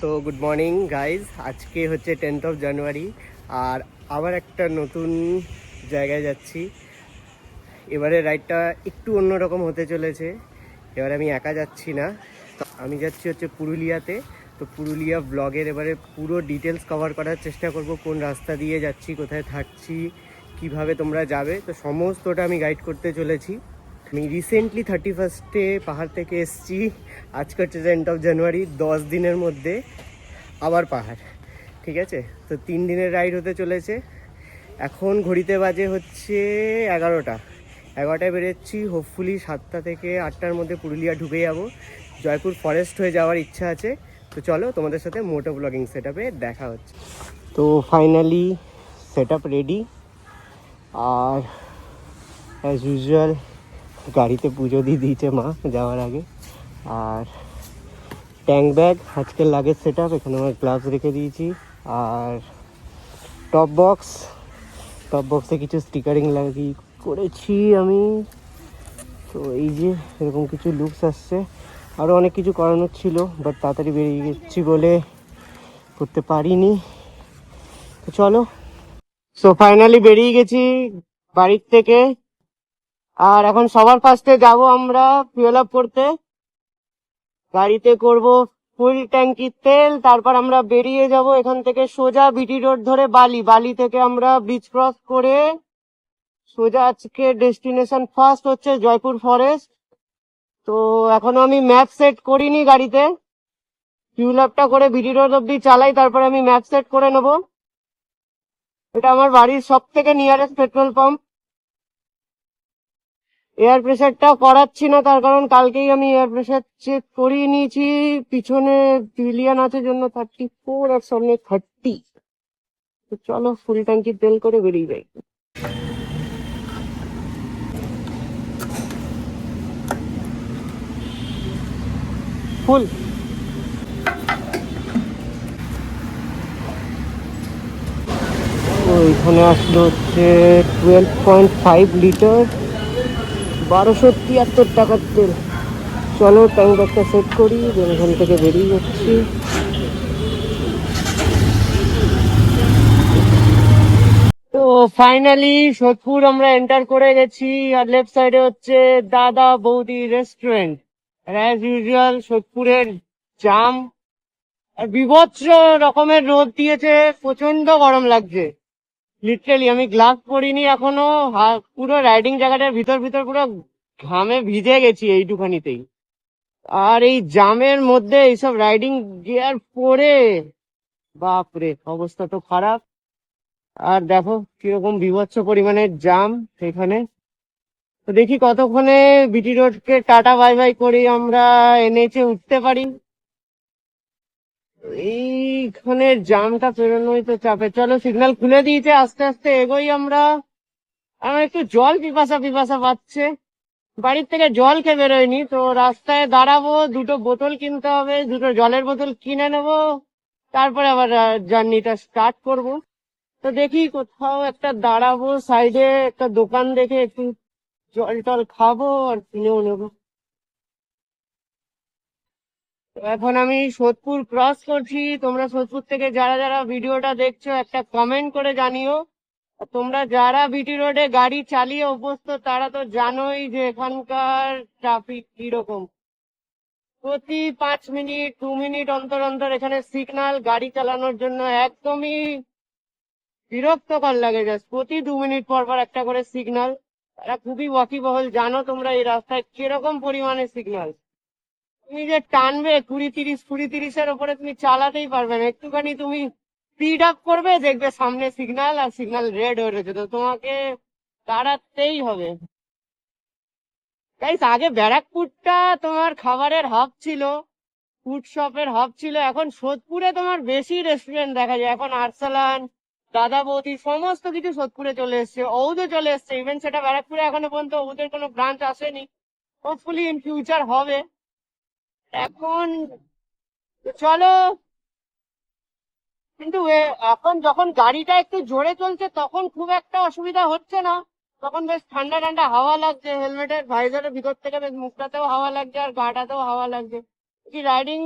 So good morning guys, আজকে হচ্ছে 10th of January আর আবার একটা নতুন জায়গায় যাচ্ছি। এবারে রাইডটা একটু অন্যরকম হতে চলেছে। এবারে আমি একা যাচ্ছি না, আমি যাচ্ছি হচ্ছে পুরুলিয়াতে। তো পুরুলিয়া ব্লগের এবারে পুরো ডিটেলস কভার করার চেষ্টা করব, কোন রাস্তা দিয়ে যাচ্ছি, কোথায় থাকছি, কিভাবে তোমরা যাবে, তো সমস্তটা আমি গাইড করতে চলেছি। আমি রিসেন্টলি 31 পাহাড় থেকে এসছি। আজকে হচ্ছে 10th অফ জানুয়ারি, 10 দিনের মধ্যে আবার পাহাড়। ঠিক আছে, তো 3 দিনের রাইড হতে চলেছে। এখন ঘড়িতে বাজে হচ্ছে 11টায় বেরোচ্ছি। হোপফুলি 7টা থেকে 8টার মধ্যে পুরুলিয়া ঢুকে যাব। জয়পুর ফরেস্ট হয়ে যাওয়ার ইচ্ছা আছে। তো চলো, তোমাদের সাথে মোটো ব্লগিং সেট আপে দেখা হচ্ছে। তো ফাইনালি সেট আপ রেডি, আর অ্যাজ ইউজুয়াল গাড়িতে পুজো দিয়ে দিয়েছে মা যাওয়ার আগে। আর ট্যাঙ্ক ব্যাগ, আজকের লাগেজ সেট আপ, এখানে আমার গ্লাভস রেখে দিয়েছি। আর টপ বক্সে কিছু স্টিকারিং লাগিয়ে করেছি আমি। তো এই যে এরকম কিছু লুকস আসছে। আরও অনেক কিছু করানোর ছিল, বাট তাড়াতাড়ি বেরিয়ে গেছি বলে করতে পারিনি। তো চলো, সো ফাইনালি বেরিয়ে গেছি বাড়ির থেকে। আর এখন সবার ফার্স্টে যাব আমরা ফুয়েল আপ করতে। গাড়িতে করব ফুল ট্যাঙ্কির তেল, তারপর আমরা বেরিয়ে যাব এখান থেকে সোজা বিটি রোড ধরে বালি থেকে আমরা ব্রিজ ক্রস করে সোজা আজকে ডেস্টিনেশন ফার্স্ট হচ্ছে জয়পুর ফরেস্ট। তো এখনো আমি ম্যাপ সেট করিনি গাড়িতে, ফিউল আপটা করে বিটি রোড অব্দি চালাই, তারপরে আমি ম্যাপ সেট করে নেব। এটা আমার বাড়ির সব থেকে নিয়ারেস্ট পেট্রোল পাম্প। এয়ার প্রেসারটা করাচ্ছি না, তার কারণ কালকেই আমি এয়ার প্রেসার চেক করিয়ে নিয়েছি। পিছনে পিলিয়ান আছে জন্য 34 আর সামনে 30। তো চলো ফুল ট্যাঙ্কি তেল করে বেরিয়ে যাই। ফুল ওইখানে আসলো হচ্ছে 12.5 লিটার, 1273 টাকার তেল। চলো ট্যাঙ্ক একটা সেট করি, এখান থেকে বেরিয়ে যাচ্ছি। তো ফাইনালি সোদপুর আমরা এন্টার করে গেছি। আর লেফট সাইডে হচ্ছে দাদা বৌদি রেস্টুরেন্ট। অ্যাজ ইউজুয়াল সোদপুরের জাম, আর বিভৎস রকমের রোদ দিয়েছে, প্রচন্ড গরম লাগছে। লিটারালি আমি গ্লাভস পরিনি এখনো, পুরো রাইডিং জায়গাটার ভিতর পুরো ঘামে ভিজে গেছি এইটুখানিতেই। আর এই জামের মধ্যে এইসব রাইডিং গিয়ার পরে বাপরে অবস্থা তো খারাপ। আর দেখো কিরকম বীভৎস পরিমাণের জাম সেখানে। তো দেখি কতক্ষণে বিটি রোডকে টাটা বাই বাই করে আমরা এনএইচে উঠতে পারি। এইখানে জামটা পেরোনোই তো চাপে। চলো সিগন্যাল খুলে দিয়েছে, আস্তে আস্তে এগোই আমরা। আমার একটু জল পিপাসা পাচ্ছে, বাড়ির থেকে জল খেয়ে বেরোয়নি, তো রাস্তায় দাঁড়াবো, দুটো বোতল কিনতে হবে, দুটো জলের বোতল কিনে নেবো, তারপরে আবার জার্নিটা স্টার্ট করব। তো দেখি কোথাও একটা দাঁড়াবো, সাইডে একটা দোকান দেখে একটু জল টল খাবো আর কিনেও নেবো। তো এখন আমি সোদপুর ক্রস করছি। তোমরা সোদপুর থেকে যারা যারা ভিডিওটা দেখছো একটা কমেন্ট করে জানিও। আর তোমরা যারা বিটি রোডে গাড়ি চালিয়ে অভ্যস্ত তারা তো জানোই যে এখানকার ট্রাফিক কিরকম। প্রতি 5 মিনিট 2 মিনিট অন্তর অন্তর এখানে সিগন্যাল, গাড়ি চালানোর জন্য একদমই বিরক্তকর লাগে। জাস্ট প্রতি 2 মিনিট পর পর একটা করে সিগন্যাল। তারা খুবই ওয়াকিবহল, জানো তোমরা এই রাস্তায় কিরকম পরিমাণে সিগন্যাল। তুমি যে টানবে 20-30 ওপরে তুমি চালাতেই পারবে না। একটুখানি তুমি স্পিড আপ করবে, দেখবে সামনে সিগন্যাল আর সিগন্যাল রেড হয়ে রয়েছে, তো তোমাকে দাঁড়াতেই হবে। গাইস, আগে ব্যারাকপুরটা তোমার খাবারের হাব ছিল, ফুড শপের হাব ছিল। এখন সোদপুরে তোমার বেশি রেস্টুরেন্ট দেখা যায়। এখন আরসালান, দাদা বৌদি সমস্ত কিছু সোদপুরে চলে এসছে, ঔধে চলে এসছে। ইভেন সেটা ব্যারাকপুরে এখনো পর্যন্ত ঔধের কোনো ব্রাঞ্চ আসেনি, হোপফুলি ইন ফিউচার হবে। এখন চলো, কিন্তু এখন যখন গাড়িটা একটু জোরে চলছে তখন খুব একটা অসুবিধা হচ্ছে না। তখন বেশ ঠান্ডা ঠান্ডা হাওয়া লাগছে, হেলমেটের ভাইজারের ভিতর থেকে বেশ মুখটাতেও হাওয়া লাগছে আর গাটাতেও হাওয়া লাগছে। কি রাইডিং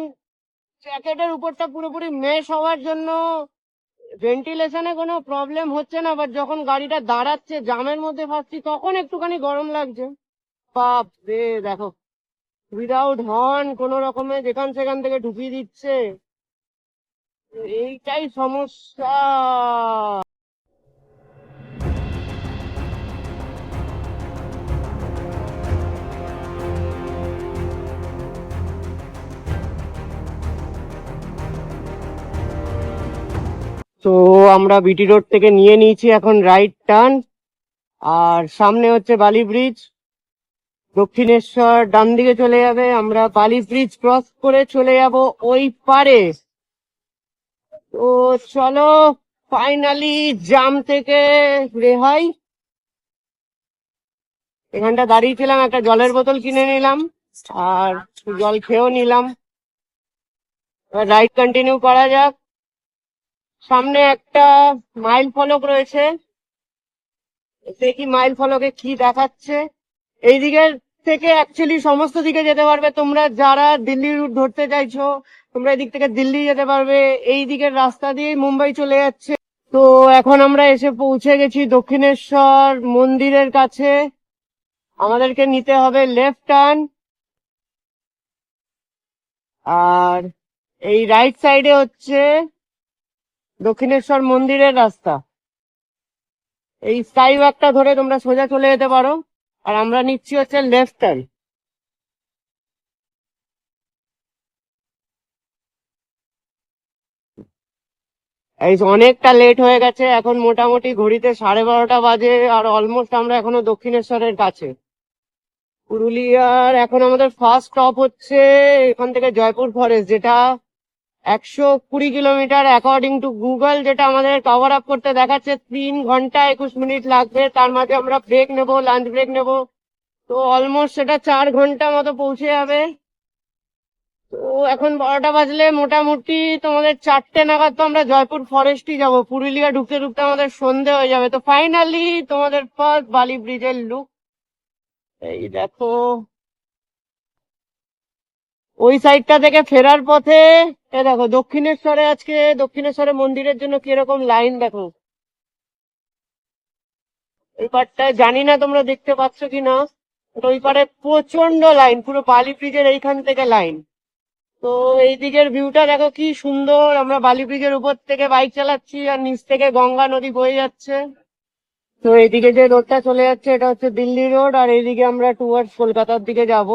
জ্যাকেটের উপরটা পুরোপুরি মেশ হওয়ার জন্য ভেন্টিলেশনে কোনো প্রবলেম হচ্ছে না, বাট যখন গাড়িটা দাঁড়াচ্ছে জামের মধ্যে ফাঁসছি তখন একটুখানি গরম লাগছে। বাপ রে দেখো, উইদাউট হর্ন কোনো রকমে যেখান সেখান থেকে ঢুকিয়ে দিচ্ছে, এইটাই সমস্যা। তো আমরা বিটি রোড থেকে নিয়ে নিয়েছি এখন রাইট টার্ন, আর সামনে হচ্ছে বালি ব্রিজ। দক্ষিণেশ্বর ডান দিকে চলে যাবে, আমরা বালি ব্রিজ ক্রস করে চলে যাব ওই পারে। তো চলো, ফাইনালি জাম থেকে রেহাই। এখানটা দাঁড়িয়েছিলাম, একটা জলের বোতল কিনে নিলাম আর জল খেয়েও নিলাম। এবার রাইড কন্টিনিউ করা যাক। সামনে একটা মাইল ফলক রয়েছে, দেখি মাইল ফলকে কি দেখাচ্ছে। এই দিকের থেকে অ্যাকচুয়ালি সমস্ত দিকে যেতে পারবে তোমরা, যারা দিল্লি রুট ধরতে চাইছো তোমরা এদিক থেকে দিল্লি যেতে পারবে, এই দিকের রাস্তা দিয়ে মুম্বাই চলে যাচ্ছে। তো এখন আমরা এসে পৌঁছে গেছি দক্ষিণেশ্বর মন্দিরের কাছে। আমাদেরকে নিতে হবে লেফট টার্ন, আর এই রাইট সাইডে হচ্ছে দক্ষিণেশ্বর মন্দিরের রাস্তা। এই স্কাই ওয়াকটা ধরে তোমরা সোজা চলে যেতে পারো, আর আমরা নিচ্ছি হচ্ছে লেফট টার্ন। এই অনেকটা লেট হয়ে গেছে, এখন মোটামুটি ঘড়িতে 12:30 বাজে, আর অলমোস্ট আমরা এখনো দক্ষিণেশ্বরের কাছে। পুরুলিয়ার এখন আমাদের ফার্স্ট স্টপ হচ্ছে এখান থেকে জয়পুর ফরেস্ট, যেটা 120 কিলোমিটার অ্যাকর্ডিং টু গুগল, যেটা আমাদের কভার আপ করতে দেখাচ্ছে 3 ঘন্টা 21 মিনিট লাগবে। তার মাঝে আমরা ব্রেক নেব, লাঞ্চ ব্রেক নেব, তো অলমোস্ট সেটা 4 ঘন্টা মতো পৌঁছে যাবে। তো এখন 12টা বাজলে মোটামুটি তোমাদের 4টে নাগাদ তো আমরা জয়পুর ফরেস্টই যাব। পুরুলিয়া ঢুকতে ঢুকতে আমাদের সন্ধে হয়ে যাবে। তো ফাইনালি তোমাদের ফার্স্ট বালি ব্রিজের লুক এই দেখো। ওই সাইডটা থেকে ফেরার পথে এ দেখো দক্ষিণেশ্বরে, আজকে দক্ষিণেশ্বরে মন্দিরের জন্য কিরকম লাইন দেখো। এই পারটায় জানি না তোমরা দেখতে পাচ্ছ কি না, ওই পারে প্রচন্ড লাইন, পুরো বালি ব্রিজের এইখান থেকে লাইন। তো এই দিকের ভিউটা দেখো কি সুন্দর, আমরা বালি ব্রিজের উপর থেকে বাইক চালাচ্ছি আর নিচ থেকে গঙ্গা নদী বয়ে যাচ্ছে। তো এইদিকে যে রোডটা চলে যাচ্ছে এটা হচ্ছে দিল্লি রোড, আর এইদিকে আমরা টুয়ার্ডস কলকাতার দিকে যাব।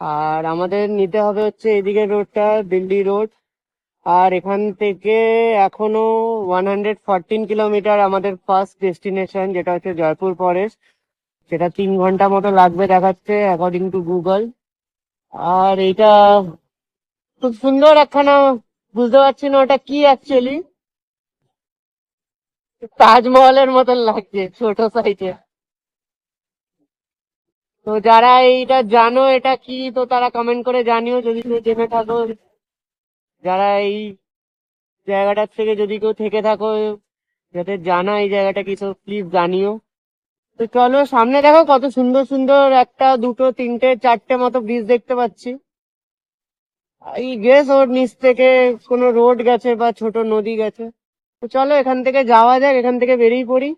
আর আমাদের নিতে হবে হচ্ছে এইদিকে রোডটা দিল্লি রোড। আর এখান থেকে এখনো 114 কিলোমিটার আমাদের ফার্স্ট ডেস্টিনেশন, যেটা হচ্ছে জয়পুর ফরেস্ট, সেটা 3 ঘন্টা মতো লাগবে দেখাচ্ছে অ্যাকর্ডিং টু গুগল। আর এইটা খুব সুন্দর একখানা, বুঝতে পারছি না ওটা কি অ্যাকচুয়ালি, তাজমহলের মতন লাগছে ছোট সাইজে। তো যারা এইটা জানো এটা কি, তো তারা কমেন্ট করে জানিও যদি কেউ জেনে থাকো। যারা এই জায়গাটার থেকে যদি কেউ থেকে থাকো, যাদের জানা এই জায়গাটা কি, তো প্লিজ জানিও। তো চলো সামনে দেখো কত সুন্দর সুন্দর, একটা দুটো তিনটে চারটে মতো ব্রিজ দেখতে পাচ্ছি। এই গেস ওর নিচ থেকে কোনো রোড গেছে বা ছোট নদী গেছে। তো চলো এখান থেকে যাওয়া যাক, এখান থেকে বেরিয়ে পড়ি।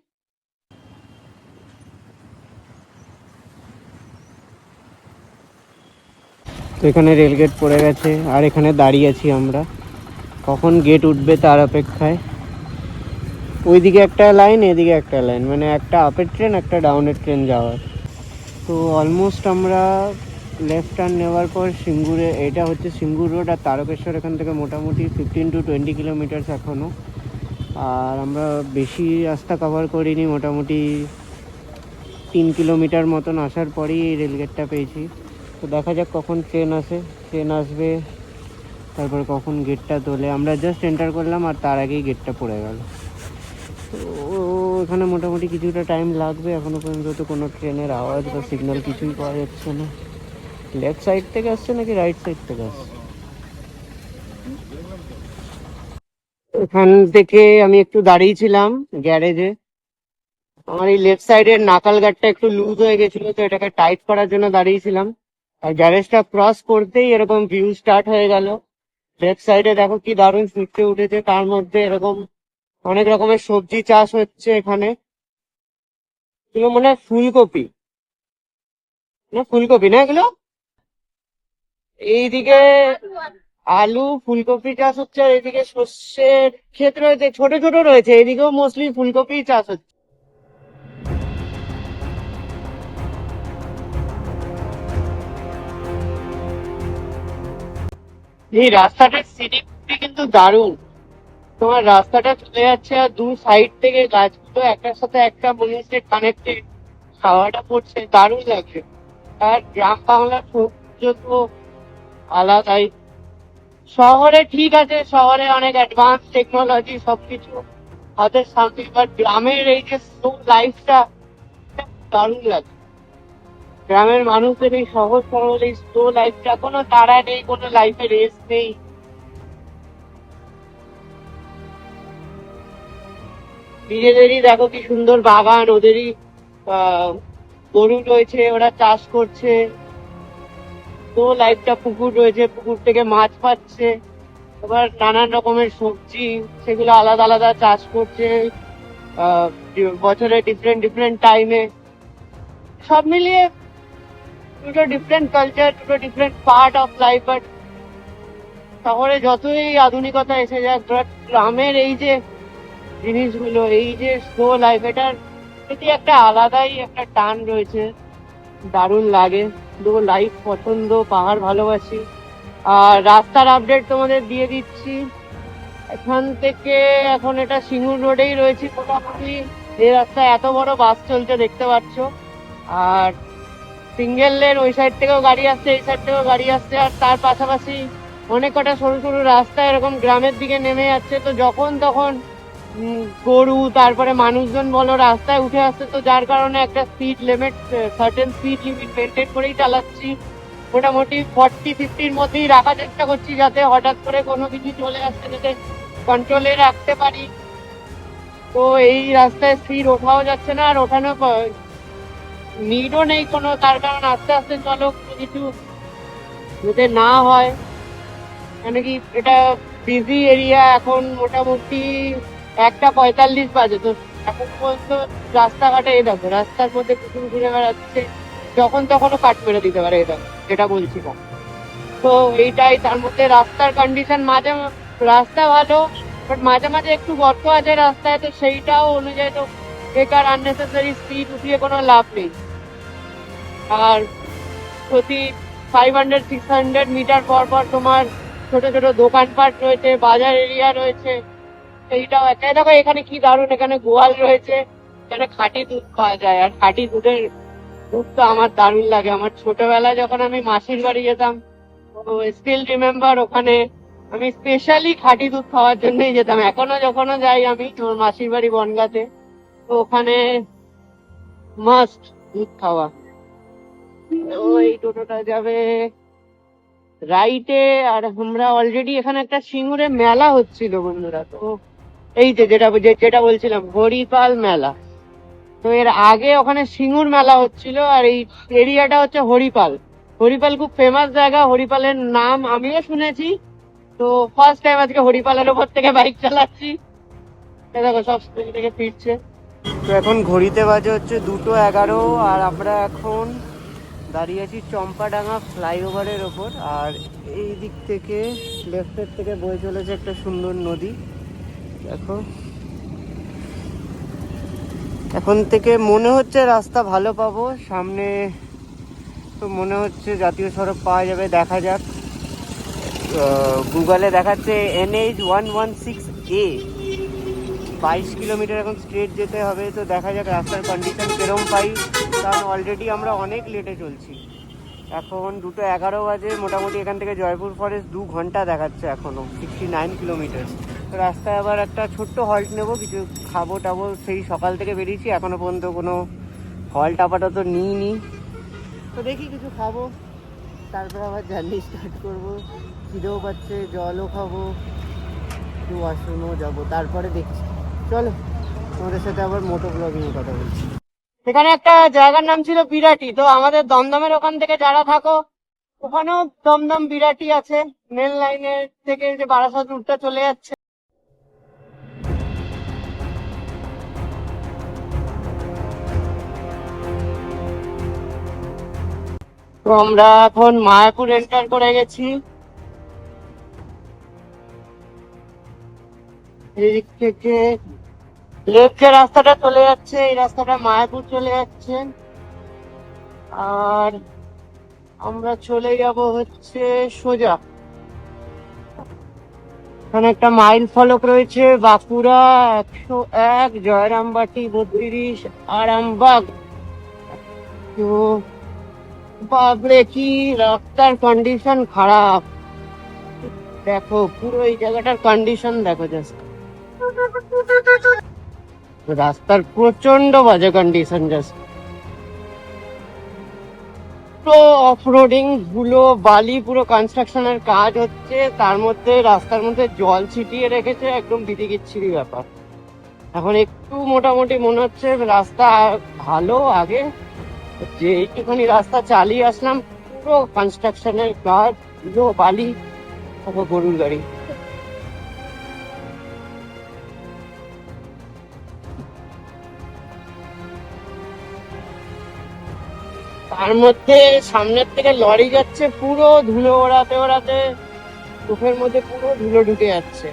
তো এখানে রেল গেট পড়ে গেছে, আর এখানে দাঁড়িয়ে আছি আমরা, কখন গেট উঠবে তার অপেক্ষায়। ওইদিকে একটা লাইন, এদিকে একটা লাইন, মানে একটা আপের ট্রেন একটা ডাউনের ট্রেন যাওয়ার। তো অলমোস্ট আমরা লেফট টার্ন নেওয়ার পর সিঙ্গুরে, এটা হচ্ছে সিঙ্গুর রোড, আর তারকেশ্বর এখান থেকে মোটামুটি 15 to 20 কিলোমিটার এখনও। আর আমরা বেশি রাস্তা কভার করিনি, মোটামুটি 3 কিলোমিটার মতন আসার পরেই এই রেলগেটটা পেয়েছি। তো দেখা যাক কখন ট্রেন আসে, ট্রেন আসবে তারপর কখন গেটটা তোলে। আমরা জাস্ট এন্টার করলাম আর তার আগেই গেটটা পড়ে গেল। তো এখানে মোটামুটি কিছুটা টাইম লাগবে, এখনো পর্যন্ত তো কোনো ট্রেনের আওয়াজ বা সিগন্যাল কিছুই পাওয়া যাচ্ছে না। লেফট সাইড থেকে আসছে নাকি রাইট সাইড থেকে আসছে। এখান থেকে আমি একটু দাঁড়িয়েছিলাম গ্যারেজে, আমার এই লেফট সাইডের নাকাল গার্ডটা একটু লুজ হয়ে গেছিল, তো এটাকে টাইট করার জন্য দাঁড়িয়েছিলাম। আর গ্যারেজটা ক্রস করতেই এরকম ভিউ স্টার্ট হয়ে গেল। লেফট সাইডে দেখো কি দারুণ ফুটে উঠেছে, তার মধ্যে এরকম অনেক রকমের সবজি চাষ হচ্ছে এখানে। এগুলো মনে হয় ফুলকপি, না ফুলকপি না এগুলো। এইদিকে আলু ফুলকপি চাষ হচ্ছে, আর এইদিকে সর্ষের ক্ষেত রয়েছে, ছোট ছোট রয়েছে, এইদিকেও মোস্টলি ফুলকপি চাষ হচ্ছে। এই রাস্তাটার সিনারি কিন্তু দারুণ। তোমার রাস্তাটা চলে যাচ্ছে আর দু সাইড থেকে গাছগুলো একটার সাথে একটা মনে হচ্ছে কানেক্টেড, হাওয়াটা পড়ছে, দারুণ লাগছে। আর গ্রাম বাংলার সৌন্দর্য তো আলাদাই। শহরে ঠিক আছে, শহরে অনেক অ্যাডভান্স টেকনোলজি সবকিছু হাতের সামনে, বাট গ্রামের এই যে স্লো লাইফটা দারুণ লাগে। গ্রামের মানুষদের এই সহজ সরল এই স্লো লাইফটা, কোনো তাড়া নেই, কোনো লাইফে রেস্ট নেই। নিজেদেরই দেখো কি সুন্দর বাগান, ওদেরই আহ গরু রয়েছে, ওরা চাষ করছে। তো লাইফটা, পুকুর রয়েছে, পুকুর থেকে মাছ পাচ্ছে, এবার নানান রকমের সবজি সেগুলো আলাদা আলাদা চাষ করছে আহ বছরে ডিফারেন্ট ডিফারেন্ট টাইমে। সব মিলিয়ে দুটো ডিফারেন্ট কালচার, দুটো different part of life. But শহরে যতই আধুনিকতা এসে যাক, বাট গ্রামের এই যে জিনিসগুলো, এই যে স্লো লাইফ, এটার প্রতি একটা আলাদাই একটা টান রয়েছে, দারুণ লাগে। দুটো লাইফ পছন্দ, পাহাড় ভালোবাসি। আর রাস্তার আপডেট তোমাদের দিয়ে দিচ্ছি। এখান থেকে এখন এটা সিঙ্গুর রোডেই রয়েছে মোটামুটি। এই রাস্তায় এত বড় বাস চলছে দেখতে পাচ্ছ। আর সিঙ্গেল লেন, ওই সাইড থেকেও গাড়ি আসছে, এই সাইড থেকেও গাড়ি আসছে। আর তার পাশাপাশি অনেক কটা সরু সরু রাস্তা এরকম গ্রামের দিকে নেমে যাচ্ছে, তো যখন তখন গরু তারপরে মানুষজন বলো রাস্তায় উঠে আসছে, তো যার কারণে একটা speed limit, certain speed limit maintain করেই চালাচ্ছি। মোটামুটি 40-50-র মধ্যেই রাখার চেষ্টা করছি, যাতে হঠাৎ করে কোনো কিছু চলে আসছে যাতে কন্ট্রোলে রাখতে পারি। তো এই রাস্তায় স্পিড ওঠাও যাচ্ছে না, আর ওঠানো নিডও নেই কোনো, তার কারণ আস্তে আস্তে চলো, কোনো কিছু যাতে না হয়। মানে কি এটা বিজি এরিয়া, এখন মোটামুটি 1:45 বাজে, তো এখন পর্যন্ত রাস্তাঘাটে এই দেখো রাস্তার মধ্যে কুকুর ঘুরে বেড়াচ্ছে, যখন তখনও কাট মেরে দিতে পারে, এই দেখো যেটা বলছিলাম। তো এইটাই, তার মধ্যে রাস্তার কন্ডিশন মাঝে, রাস্তা ভালো বাট মাঝে মাঝে একটু গর্ত আছে রাস্তায়, তো সেইটাও অনুযায়ী তো বেকার আননেসেসারি স্পিড উঠিয়ে কোনো লাভ নেই। আর প্রতি 500-600 মিটার পর পর তোমার ছোট ছোট দোকানপাট রয়েছে, বাজার এরিয়া রয়েছে, এইটাও একটা। দেখো এখানে কি দারুণ, এখানে গোয়াল রয়েছে, এখানে খাঁটি দুধ পাওয়া যায়। আর খাঁটি দুধের দুধ তো আমার দারুণ লাগে। আমার ছোটবেলায় যখন আমি মাসির বাড়ি যেতাম, স্টিল রিমেম্বার, ওখানে আমি স্পেশালি খাঁটি দুধ খাওয়ার জন্যই যেতাম। এখনো যখন যাই আমি আমার মাসির বাড়ি বনগাঁতে, তো ওখানে মাস্ট দুধ খাওয়া। ওই টোটোটা যাবে রাইটে। আর আমরা অলরেডি এখানে একটা সিঙ্গুরে মেলা হচ্ছিল বন্ধুরা, তো এই যে যেটা বলছিলাম হরিপাল মেলা। তো এর আগে ওখানে সিঙ্গুর মেলা হচ্ছিল, আর এই এরিয়াটা হচ্ছে হরিপাল। হরিপাল খুব ফেমাস জায়গা, হরিপালের নাম আমিও শুনেছি। তো ফার্স্ট টাইম আজকে হরিপালের ওপর থেকে বাইক চালাচ্ছি। দেখো সব স্কুল থেকে ফিরছে। তো এখন ঘড়িতে বাজে হচ্ছে 2:11, আর আমরা এখন দাঁড়িয়ে আছি চম্পাডাঙ্গা ফ্লাইওভারের ওপর। আর এই দিক থেকে লেফটের থেকে বয়ে চলেছে একটা সুন্দর নদী, দেখো। এখন থেকে মনে হচ্ছে রাস্তা ভালো পাবো সামনে, তো মনে হচ্ছে জাতীয় সড়ক পাওয়া যাবে, দেখা যাক। গুগলে দেখাচ্ছে NH-116A, 22 কিলোমিটার এখন স্ট্রেট যেতে হবে। তো দেখা যাক রাস্তার কন্ডিশন কিরম পাই, কারণ অলরেডি আমরা অনেক লেটে চলছি। এখন 2:11 বাজে, মোটামুটি এখান থেকে জয়পুর ফরেস্ট 2 ঘন্টা দেখাচ্ছে এখনো, 69 কিলোমিটার। তো রাস্তায় আবার একটা ছোট্ট হল্ট নেবো, কিছু খাবো টাবো। সেই সকাল থেকে বেরিয়েছি, এখনো পর্যন্ত কোনো হল্ট আপাতত নিইনি। তো দেখি কিছু খাবো, তারপর আবার জার্নি স্টার্ট করবো। খিদেও পাচ্ছে, জলও খাবো, একটু ওয়াশরুমও যাবো, তারপরে দেখছি। চলো তোমাদের সাথে আবার মোটো ব্লগিং কথা বলছি। এখানে একটা জায়গার নাম ছিল বিরাটি। তো আমাদের দমদমের ওখান থেকে যারা থাকো, ওখানেও দমদম বিরাটি আছে, মেন লাইনের থেকে যে বারাসাত রুটটা চলে যাচ্ছে। তো আমরা এখন মায়াপুর এন্টার করে গেছি। এদিক থেকে লেফট যে রাস্তাটা চলে যাচ্ছে, এই রাস্তাটা মায়াপুর চলে যাচ্ছে। আর আমরা চলে যাব হচ্ছে সোজা। এখানে একটা মাইল ফলক রয়েছে, বাঁকুড়া 101, জয়রামবাটি 32, আরামবাগ। তো বাবরে কি রাস্তার কন্ডিশন খারাপ, দেখো পুরো এই জায়গাটার কন্ডিশন দেখো জাস্ট। রাস্তার প্রচন্ড বাজে কন্ডিশন জাস্ট। পুরো অফরোডিং, ধুলো বালি, পুরো কনস্ট্রাকশনের কাজ হচ্ছে, তার মধ্যে রাস্তার মধ্যে জল ছিটিয়ে রেখেছে, একদম বিতিকিচ্ছিরি ব্যাপার। এখন একটু মোটামুটি মনে হচ্ছে রাস্তা ভালো, আগে যে একটুখানি রাস্তা চালিয়ে আসলাম পুরো কনস্ট্রাকশনের কাজ, ধুলো বালি, গরুর গাড়ি। তার মধ্যে সামনের থেকে লরি যাচ্ছে, পুরো ধুলো ওড়াতে ওড়াতে চোখের মধ্যে পুরো ধুলো ঢুকে যাচ্ছে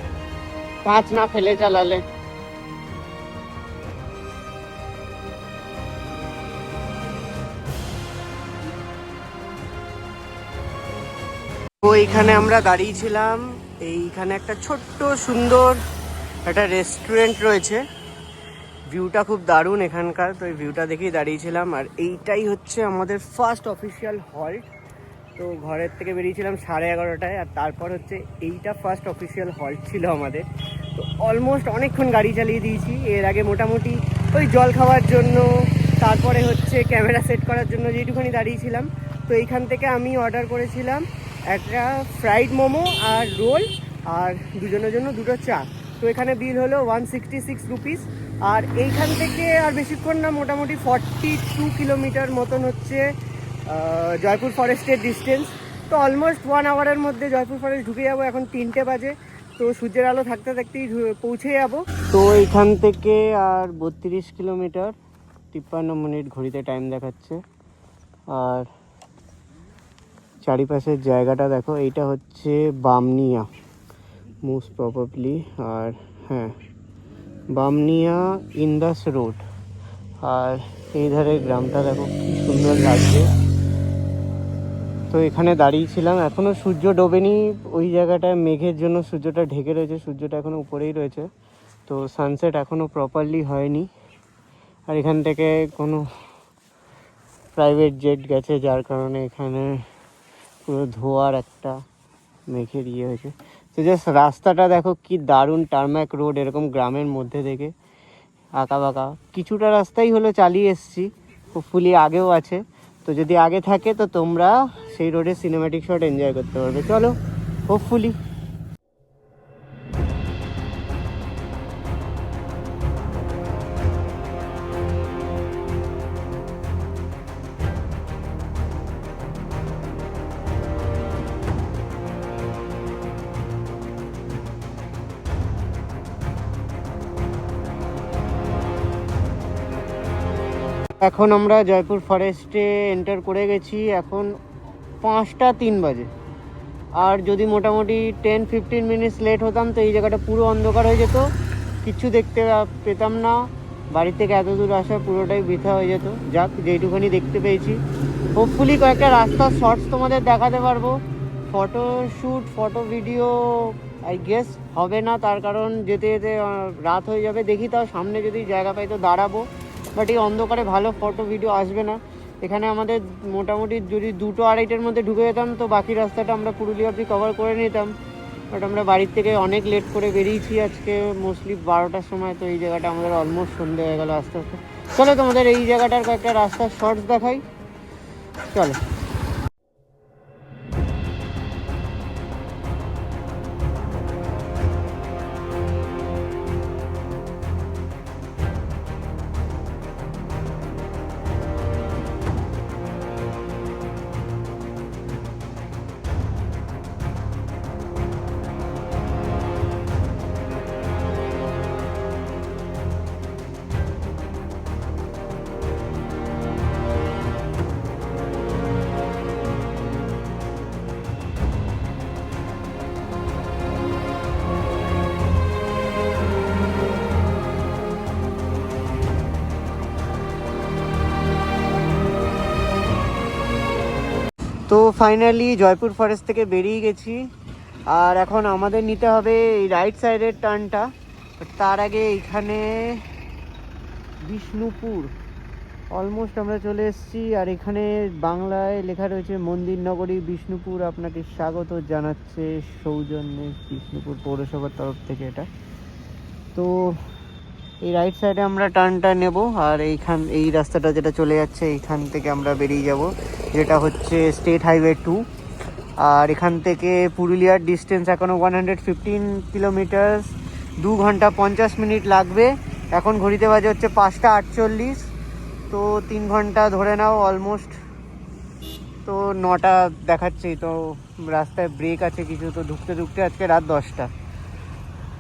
কাঁচ না ফেলে চালালে। তো এইখানে আমরা দাঁড়িয়েছিলাম, এইখানে একটা ছোট্ট সুন্দর একটা রেস্টুরেন্ট রয়েছে, ভিউটা খুব দারুণ এখানকার। তো এই ভিউটা দেখেই দাঁড়িয়েছিলাম। আর এইটাই হচ্ছে আমাদের ফার্স্ট অফিসিয়াল হল্ট। তো ঘরের থেকে বেরিয়েছিলাম 11:30টায়, আর তারপর হচ্ছে এইটা ফার্স্ট অফিসিয়াল হল্ট ছিল আমাদের। তো অলমোস্ট অনেকক্ষণ গাড়ি চালিয়ে দিয়েছি। এর আগে মোটামুটি ওই জল খাওয়ার জন্য, তারপরে হচ্ছে ক্যামেরা সেট করার জন্য যেটুখানি দাঁড়িয়েছিলাম। তো এইখান থেকে আমি অর্ডার করেছিলাম একটা ফ্রাইড মোমো আর রোল, আর দুজনের জন্য দুটো চা। তো এখানে বিল হলো 166 রুপিস। আর এইখান থেকে আর বেশিক্ষণ না, মোটামুটি 42 কিলোমিটার মতন হচ্ছে জয়পুর ফরেস্টের ডিস্টেন্স। তো অলমোস্ট 1 আওয়ারের মধ্যে জয়পুর ফরেস্ট ঢুকে যাবো। এখন 3টে বাজে, তো সূর্যের আলো থাকতে থাকতেই পৌঁছে যাবো। তো এইখান থেকে আর 32 কিলোমিটার, 53 মিনিট ঘড়িতে টাইম দেখাচ্ছে। আর চারিপাশের জায়গাটা দেখো, এইটা হচ্ছে বামনিয়া মোস্ট প্রবাবলি। আর হ্যাঁ, বামনিয়া ইন্দাস রোড। আর এই ধারে গ্রামটা দেখো কি সুন্দর লাগছে। তো এখানে দাঁড়িয়েছিলাম, এখনো সূর্য ডোবেনি, ওই জায়গাটায় মেঘের জন্য সূর্যটা ঢেকে রয়েছে, সূর্যটা এখনো উপরেই রয়েছে। তো সানসেট এখনো প্রপারলি হয়নি। আর এখান থেকে কোনো প্রাইভেট জেট গেছে, যার কারণে এখানে পুরো ধোয়ার একটা মেঘের ইয়ে হয়েছে। তো জাস্ট রাস্তাটা দেখো কি দারুণ, টারম্যাক রোড, এরকম গ্রামের মধ্যে থেকে আঁকা বাঁকা কিছুটা রাস্তাই হলো চালিয়ে এসছি, হোপফুলি আগেও আছে। তো যদি আগে থাকে তো তোমরা সেই রোডে সিনেম্যাটিক শট এনজয় করতে পারবে। চলো, হোপফুলি। এখন আমরা জয়পুর ফরেস্টে এন্টার করে গেছি, এখন 5টা 3 বাজে। আর যদি মোটামুটি 10-15 মিনিটস লেট হতাম তো এই জায়গাটা পুরো অন্ধকার হয়ে যেত, কিছু দেখতে পেতাম না। বাড়ি থেকে এত দূর আসা পুরোটাই বৃথা হয়ে যেত। যাক, যেইটুখানি দেখতে পেয়েছি, হোপফুলি কয়েকটা রাস্তার শর্টস তোমাদের দেখাতে পারবো। Photo shoot, photo video I guess হবে না, তার কারণ যেতে যেতে রাত হয়ে যাবে। দেখি তাও সামনে যদি জায়গা পাই তো দাঁড়াবো, বাট এই অন্ধকারে ভালো ফটো ভিডিও আসবে না। এখানে আমাদের মোটামুটি যদি 2-2-2:30টার মধ্যে ঢুকে যেতাম তো বাকি রাস্তাটা আমরা পুরুলিয়া অবধি কভার করে নিতাম। বাট আমরা বাড়ির থেকে অনেক লেট করে বেরিয়েছি আজকে, মোস্টলি 12টার সময়। তো এই জায়গাটা আমাদের অলমোস্ট সন্ধে হয়ে গেল আস্তে আস্তে। চলো তোমাদের এই জায়গাটার কয়েকটা রাস্তার শর্টস দেখাই, চলো। তো ফাইনালি জয়পুর ফরেস্ট থেকে বেরিয়ে গেছি, আর এখন আমাদের নিতে হবে এই রাইট সাইডের টার্নটা। তার আগে এখানে বিষ্ণুপুর অলমোস্ট আমরা চলে এসেছি, আর এখানে বাংলায় লেখা রয়েছে মন্দির নগরী বিষ্ণুপুর আপনাকে স্বাগত জানাচ্ছে সৌজন্যে বিষ্ণুপুর পৌরসভার তরফ থেকে এটা। তো এই রাইট সাইডে আমরা টার্নটা নেব, আর এই রাস্তাটা যেটা চলে যাচ্ছে এইখান থেকে আমরা বেরিয়ে যাব, যেটা হচ্ছে স্টেট হাইওয়ে 2। আর এখান থেকে পুরুলিয়ার ডিস্টেন্স এখনও 115 কিলোমিটার, 2 ঘন্টা 50 মিনিট লাগবে। এখন ঘড়িতে বাজে হচ্ছে 5টা 48, তো 3 ঘন্টা ধরে নাও অলমোস্ট। তো 9টা দেখাচ্ছি, তো রাস্তায় ব্রেক আছে কিছু, তো ঢুকতে ঢুকতে আজকে রাত 10টা।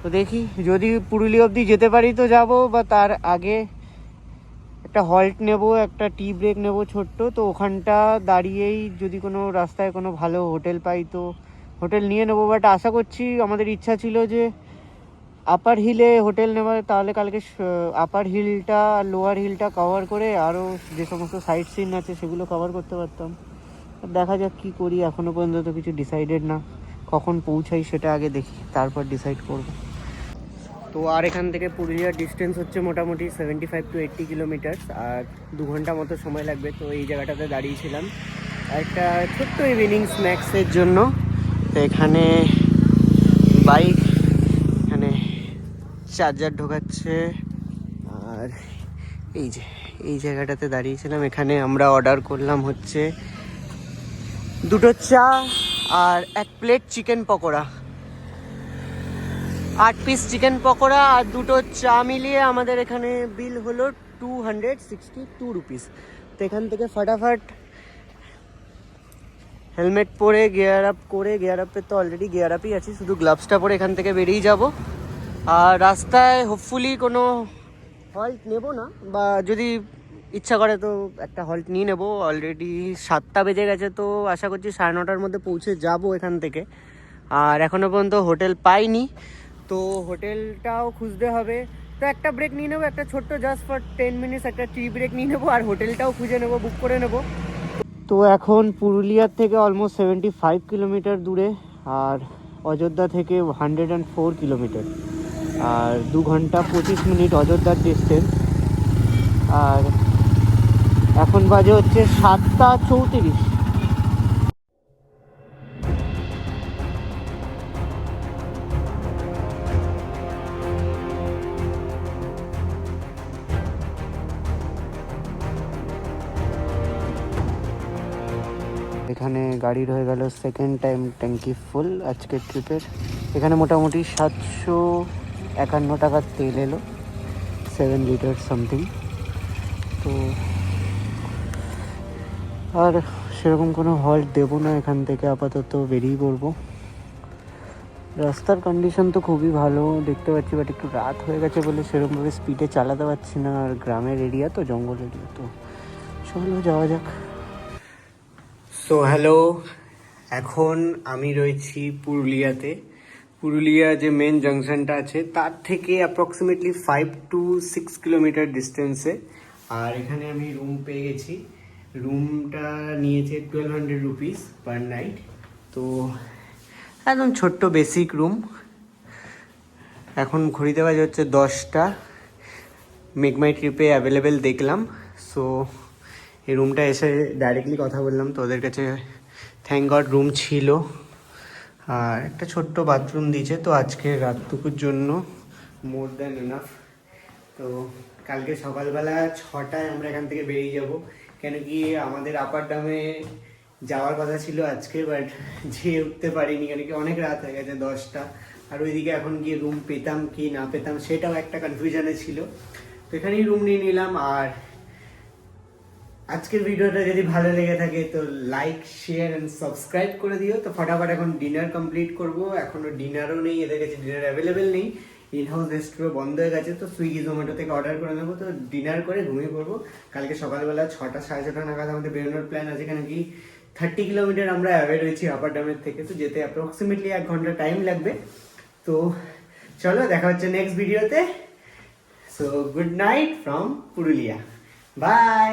তো দেখি যদি পুরুলিয়া অবধি যেতে পারি তো যাব, বা তার আগে একটা হল্ট নেব, একটা টি ব্রেক নেব ছোট্ট। তো ওখানটা দাঁড়িয়েই যদি কোনো রাস্তায় কোনো ভালো হোটেল পাই তো হোটেল নিয়ে নেবো। বাট আশা করছি, আমাদের ইচ্ছা ছিল যে আপার হিলে হোটেল নেওয়ার, তাহলে কালকে আপার হিলটা আর লোয়ার হিলটা কভার করে আরও যে সমস্ত সাইট সিন আছে সেগুলো কভার করতে পারতাম। দেখা যাক কী করি, এখনও পর্যন্ত তো কিছু ডিসাইডেড না। কখন পৌঁছাই সেটা আগে দেখি, তারপর ডিসাইড করব। তো আর এখান থেকে পুরুলিয়ার ডিস্টেন্স হচ্ছে মোটামুটি 75 to 80 কিলোমিটার, আর 2 ঘন্টা মতো সময় লাগবে। তো এই জায়গাটাতে দাঁড়িয়েছিলাম একটা ছোট্ট ইভিনিং স্ন্যাক্সের জন্য। তো এখানে বাইক, এখানে চার্জার ঢোকাচ্ছে, আর এই জায়গাটাতে দাঁড়িয়েছিলাম। এখানে আমরা অর্ডার করলাম হচ্ছে 2টো চা আর 1 plate chicken pakora, 8 piece chicken pakora আর 2টো চা মিলিয়ে আমাদের এখানে বিল হলো 262 রুপিস। তো এখান থেকে ফটাফট হেলমেট পরে গিয়ার আপ করে, গিয়ার আপে তো অলরেডি গিয়ার আপই আছি, শুধু গ্লাভসটা পরে এখান থেকে বেরিয়ে যাব। আর রাস্তায় হোপফুলি কোনো হল্ট নেব না, বা যদি ইচ্ছা করে তো একটা হল্ট নিয়ে নেব। অলরেডি 7টা বেজে গেছে, তো আশা করছি 9:30টার মধ্যে পৌঁছে যাব এখান থেকে। আর এখনও পর্যন্ত হোটেল পাইনি, তো হোটেলটাও খুঁজতে হবে। তো একটা ব্রেক নিয়ে নেবো, একটা ছোট্ট জাস্ট ফর 10 মিনিটস একটা টি ব্রেক নিয়ে নেবো, আর হোটেলটাও খুঁজে নেবো, বুক করে নেবো। তো এখন পুরুলিয়ার থেকে অলমোস্ট 75 কিলোমিটার দূরে, আর অযোধ্যা থেকে 104 কিলোমিটার, আর 2 ঘন্টা 25 মিনিট অযোধ্যার ডিস্টেন্স। আর এখন বাজে হচ্ছে 7টা 34। এখানে গাড়ির হয়ে গেল সেকেন্ড টাইম ট্যাঙ্কি ফুল আজকের ট্রিপের। এখানে মোটামুটি 751 টাকার তেল এলো, 7 লিটার সামথিং। তো আর সেরকম কোনো হল্ট দেবো না, এখান থেকে আপাতত বেরিয়ে পড়বো। রাস্তার কন্ডিশন তো খুবই ভালো দেখতে পাচ্ছি, বাট একটু রাত হয়ে গেছে বলে সেরকমভাবে স্পিডে চালাতে পারছি না। আর গ্রামের এরিয়া তো, জঙ্গল এরিয়া, তো চলো যাওয়া যাক। সো হ্যালো, এখন আমি রয়েছি পুরুলিয়াতে। পুরুলিয়া যে মেন জাংশনটা আছে তার থেকে অ্যাপ্রক্সিমেটলি 5 to 6 কিলোমিটার ডিস্টেন্সে। আর এখানে আমি রুম পেয়ে গেছি। রুমটা নিয়েছে 1200 রুপিস পার নাইট। তো একদম ছোট্ট বেসিক রুম। এখন ঘড়িতে বাজে হচ্ছে 10টা। মেক মাই ট্রিপে অ্যাভেলেবেল দেখলাম, সো এই রুমটা এসে ডাইরেক্টলি কথা বললাম। তো ওদের কাছে থ্যাংক গড রুম ছিল, আর একটা ছোট্ট বাথরুম দিয়েছে। তো আজকে রাতটুকুর জন্য মোর দ্যান এনাফ। তো কালকে সকালবেলা 6টায় আমরা এখান থেকে বেরিয়ে যাব, কেন কি আমাদের আপার ডামে যাওয়ার কথা ছিল আজকে, বাট যেয়ে উঠতে পারিনি, কেন কি অনেক রাত হয়ে গেছে 10টা। আর ওইদিকে এখন গিয়ে রুম পেতাম কি না পেতাম সেটাও একটা কনফিউশনে ছিল। তো এখানেই রুম নিয়ে নিলাম। আর আজকের ভিডিওটা যদি ভালো লেগে থাকে তো লাইক, শেয়ার এন্ড সাবস্ক্রাইব করে দিও। তো ফটাফট এখন ডিনার কমপ্লিট করব। এখনো ডিনারও নেই, এদের কাছে ডিনার অ্যাভেলেবেল নেই, ইন হাউস রেস্টুরেন্ট বন্ধ হয়ে গেছে। তো সুইগি জোম্যাটো থেকে অর্ডার করে নেবো। তো ডিনার করে ঘুমিয়ে পড়বো। কালকে সকালবেলা 6টা 6:30 নাগাদ আমাদের বেরোনোর প্ল্যান আছে, কেন কি 30 কিলোমিটার আমরা অ্যাওয়ে রয়েছি আপার ড্যামের থেকে। তো যেতে অ্যাপ্রক্সিমেটলি 1 ঘন্টা টাইম লাগবে। তো চলো দেখা হচ্ছে নেক্সট ভিডিওতে। So good night from Purulia, by.